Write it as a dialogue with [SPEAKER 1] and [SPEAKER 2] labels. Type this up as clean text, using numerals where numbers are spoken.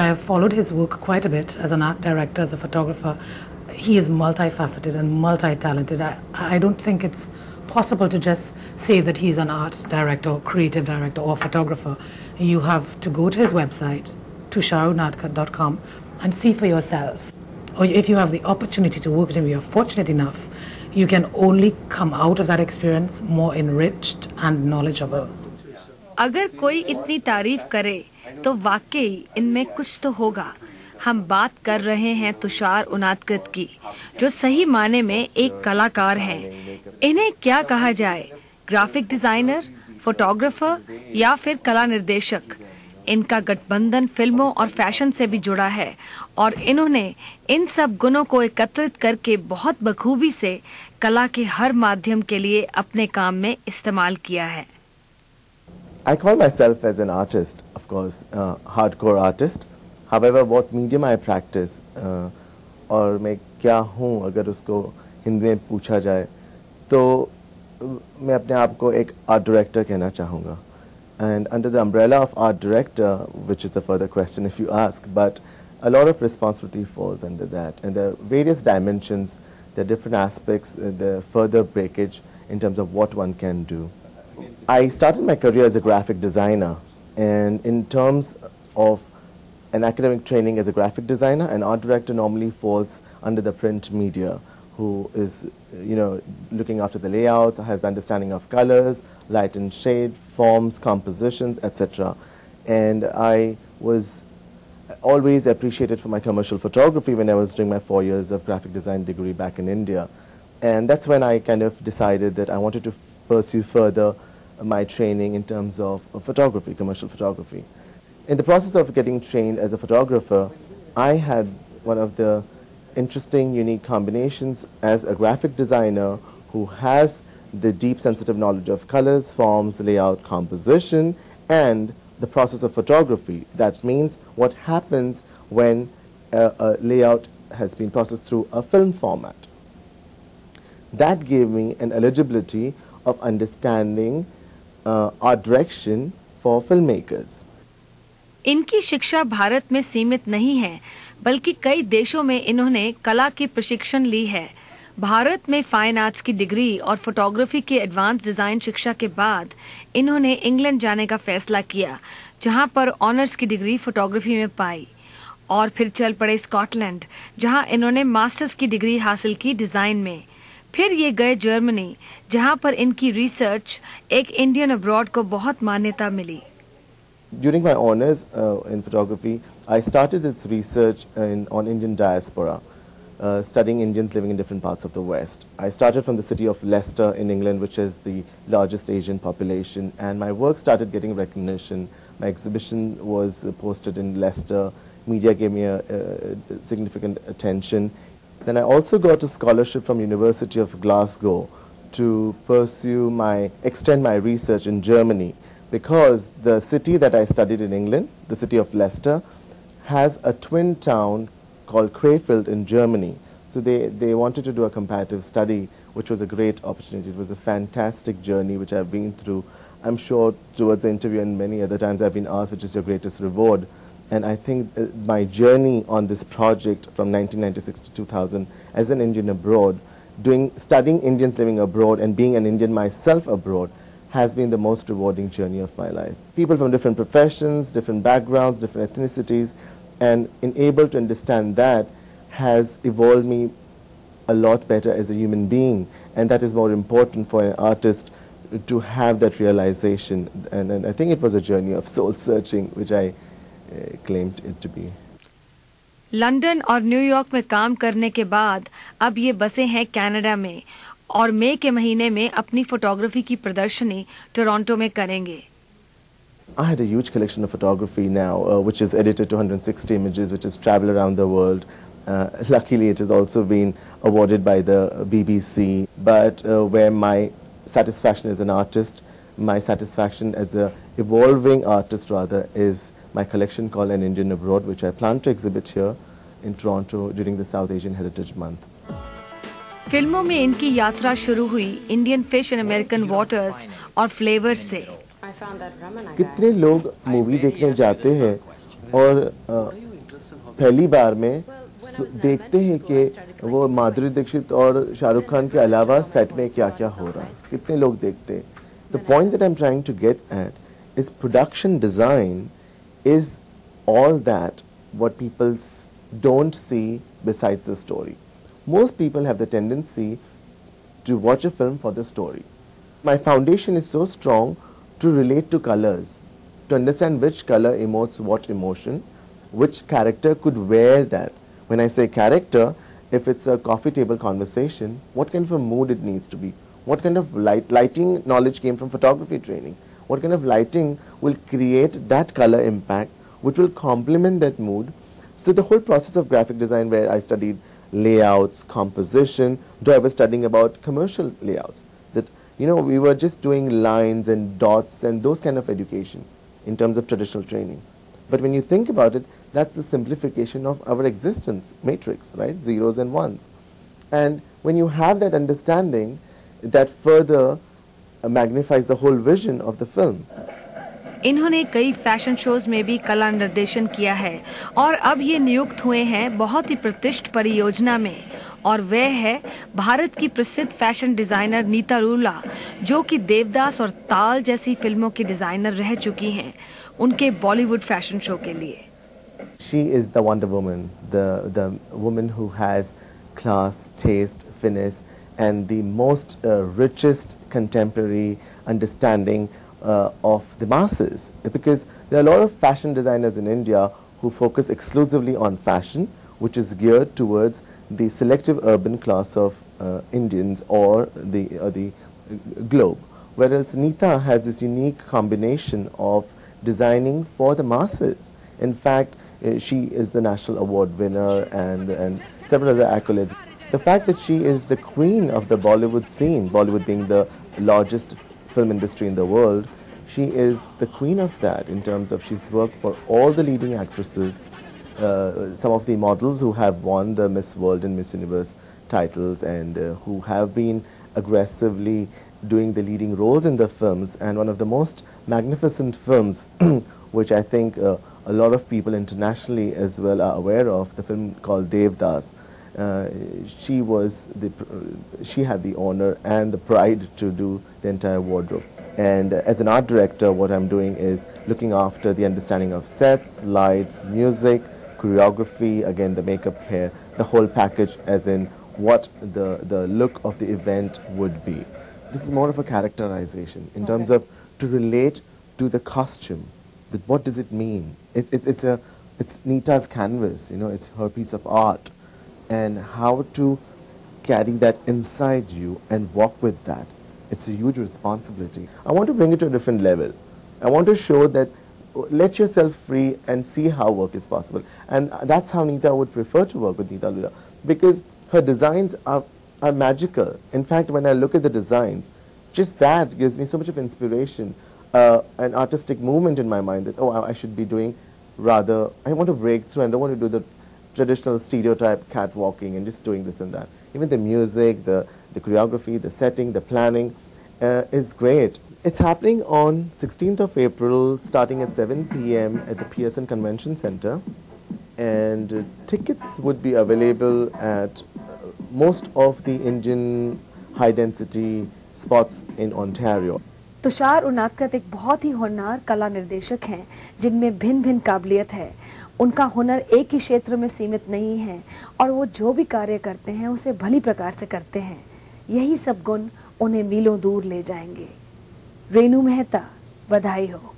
[SPEAKER 1] I have followed his work quite a bit as an art director, as a photographer. He is multifaceted and multi-talented. I don't think it's possible to just say that he's an art director, creative director or photographer. You have to go to his website, TusharUnadkat.com, and see for yourself. Or if you have the opportunity to work with him, you're fortunate enough, you can only come out of that experience more enriched and knowledgeable.
[SPEAKER 2] अगर कोई इतनी तारीफ करे तो वाकई इनमें कुछ तो होगा। हम बात कर रहे हैं तुषार उनादकत की, जो सही माने में एक कलाकार हैं। इन्हें क्या कहा जाए, ग्राफिक डिजाइनर, फोटोग्राफर या फिर कला निर्देशक? इनका गठबंधन फिल्मों और फैशन से भी जुड़ा है और इन्होंने इन सब गुणों को एकत्रित करके बहुत बखूबी से कला के हर माध्यम के लिए अपने काम में इस्तेमाल किया है।
[SPEAKER 3] I call myself as an artist, of course, hardcore artist. However, what medium I practice और मैं क्या हूँ अगर उसको हिंदी में पूछा जाए तो मैं अपने आप को एक आर्ट डायरेक्टर कहना चाहूँगा. And under the umbrella of art director, which is a further question if you ask, but a lot of responsibility falls under that. And there are various dimensions, there are different aspects, the further breakage in terms of what one can do. I started my career as a graphic designer, and in terms of an academic training as a graphic designer, an art director normally falls under the print media, who is, looking after the layouts, has the understanding of colors, light and shade, forms, compositions, etc. And I was always appreciated for my commercial photography when I was doing my 4 years of graphic design degree back in India. And that's when I kind of decided that I wanted to pursue further my training in terms of photography, commercial photography. In the process of getting trained as a photographer, I had one of the interesting, unique combinations as a graphic designer who has the deep, sensitive knowledge of colors, forms, layout, composition, and the process of photography. That means what happens when a layout has been processed through a film format. That gave me an eligibility of understanding art direction for filmmakers.
[SPEAKER 2] इनकी शिक्षा भारत में सीमित नहीं है, बल्कि कई देशों में इन्होंने कला की प्रशिक्षण ली है। भारत में फाइन आर्ट्स की डिग्री और फोटोग्राफी के एडवांस डिजाइन शिक्षा के बाद इन्होंने इंग्लैंड जाने का फैसला किया, जहां पर ऑनर्स की डिग्री फोटोग्राफी में पाई, और फिर चल पड़े स्कॉटलैंड, जहां इन्होंने मास्टर्स की डिग्री हासिल की डिजाइन में। फिर ये गए जर्मनी, जहां पर इनकी रिसर्च एक इंडियन अब्रॉड को बहुत मान्यता मिली।
[SPEAKER 3] During my honors in photography, I started this research on Indian diaspora, studying Indians living in different parts of the West. I started from the city of Leicester in England, which is the largest Asian population, and my work started getting recognition. My exhibition was posted in Leicester. Media gave me a significant attention. Then I also got a scholarship from University of Glasgow to extend my research in Germany, because the city that I studied in England, the city of Leicester, has a twin town called Krefeld in Germany. So they wanted to do a comparative study, which was a great opportunity. It was a fantastic journey which I've been through. I'm sure towards the interview and many other times I've been asked, which is your greatest reward? And I think my journey on this project from 1996 to 2000 as an Indian abroad, studying Indians living abroad and being an Indian myself abroad, has been the most rewarding journey of my life. People from different professions, different backgrounds, different ethnicities, and in able to understand that has evolved me a lot better as a human being, and that is more important for an artist to have that realization. And I think it was a journey of soul searching, which I claimed it to be.
[SPEAKER 2] London और New York में काम करने के बाद अब ये बसे हैं कनाडा में, और मई के महीने में अपनी फोटोग्राफी की प्रदर्शनी टोरंटो में करेंगे।
[SPEAKER 3] I had a huge collection of photography now, which is edited to 160 images, which has traveled around the world. Luckily, it has also been awarded by the BBC. But where my satisfaction as an artist, my satisfaction as a evolving artist rather, is my collection called An Indian Abroad, which I plan to exhibit here in Toronto during the South Asian Heritage Month.
[SPEAKER 2] फिल्मों में इनकी यात्रा शुरू हुई Indian fish and American waters और flavours से।
[SPEAKER 3] कितने लोग मूवी देखने जाते हैं और पहली बार में देखते हैं कि वो माधुरी दीक्षित और शाहरुख खान के अलावा सेट में क्या क्या हो रहा है, कितने लोग देखते हैं. The point that I'm trying to get at is production design is all that what people don't see besides the story. Most people have the tendency to watch a film for the story. My foundation is so strong to relate to colors, to understand which color emotes what emotion, which character could wear that. When I say character, if it's a coffee table conversation, what kind of a mood it needs to be? What kind of lighting knowledge came from photography training? What kind of lighting will create that color impact, which will complement that mood? So the whole process of graphic design, where I studied layouts, composition, though I was studying about commercial layouts, that, you know, we were just doing lines and dots and those kind of education in terms of traditional training. But when you think about it, that's the simplification of our existence matrix, right? Zeros and ones. And when you have that understanding, that further magnifies the whole vision of the film.
[SPEAKER 2] इन्होंने कई fashion shows में भी कला निर्देशन किया है और अब ये नियुक्त हुए हैं बहुत ही प्रतिष्ठित परियोजना में, और वह है भारत की प्रसिद्ध फैशन डिजाइनर नीता रूला, जो कि देवदास और ताल जैसी फिल्मों की डिजाइनर रह चुकी हैं उनके बॉलीवुड फैशन शो के लिए.
[SPEAKER 3] She is the Wonder Woman, the woman who has class, taste, finesse, and the most richest contemporary understanding of the masses. Because there are a lot of fashion designers in India who focus exclusively on fashion, which is geared towards the selective urban class of Indians or the globe. Whereas Neeta has this unique combination of designing for the masses. In fact, she is the national award winner and several other accolades. The fact that she is the queen of the Bollywood scene, Bollywood being the largest film industry in the world, she is the queen of that in terms of she's worked for all the leading actresses, some of the models who have won the Miss World and Miss Universe titles and who have been aggressively doing the leading roles in the films. And one of the most magnificent films which I think a lot of people internationally as well are aware of, the film called Devdas. She had the honor and the pride to do the entire wardrobe. And as an art director, what I'm doing is looking after the understanding of sets, lights, music, choreography, again the makeup, hair, the whole package, as in what the look of the event would be. This is more of a characterization in terms of to relate to the costume. That what does it mean? It's Neeta's canvas, you know, it's her piece of art. And how to carry that inside you and walk with that. It's a huge responsibility. I want to bring it to a different level. I want to show that let yourself free and see how work is possible. And that's how Neeta would prefer to work with Neeta Lula, because her designs are magical. In fact, when I look at the designs, just that gives me so much of inspiration, an artistic movement in my mind that, oh, I should be doing rather, I want to break through and I don't want to do the traditional stereotype catwalking and just doing this and that. Even the music, the choreography, the setting, the planning is great. It's happening on 16th of April, starting at 7 p.m. at the Pearson Convention Center. And tickets would be available at most of the Indian high-density spots in Ontario.
[SPEAKER 2] Tushar Unadkat एक बहुत ही होनहार कला निर्देशक हैं जिनमें भिन्न भिन्न काबिलियत है. उनका हुनर एक ही क्षेत्र में सीमित नहीं है और वो जो भी कार्य करते हैं उसे भली प्रकार से करते हैं. यही सब गुण उन्हें मीलों दूर ले जाएंगे. रेनू मेहता, बधाई हो.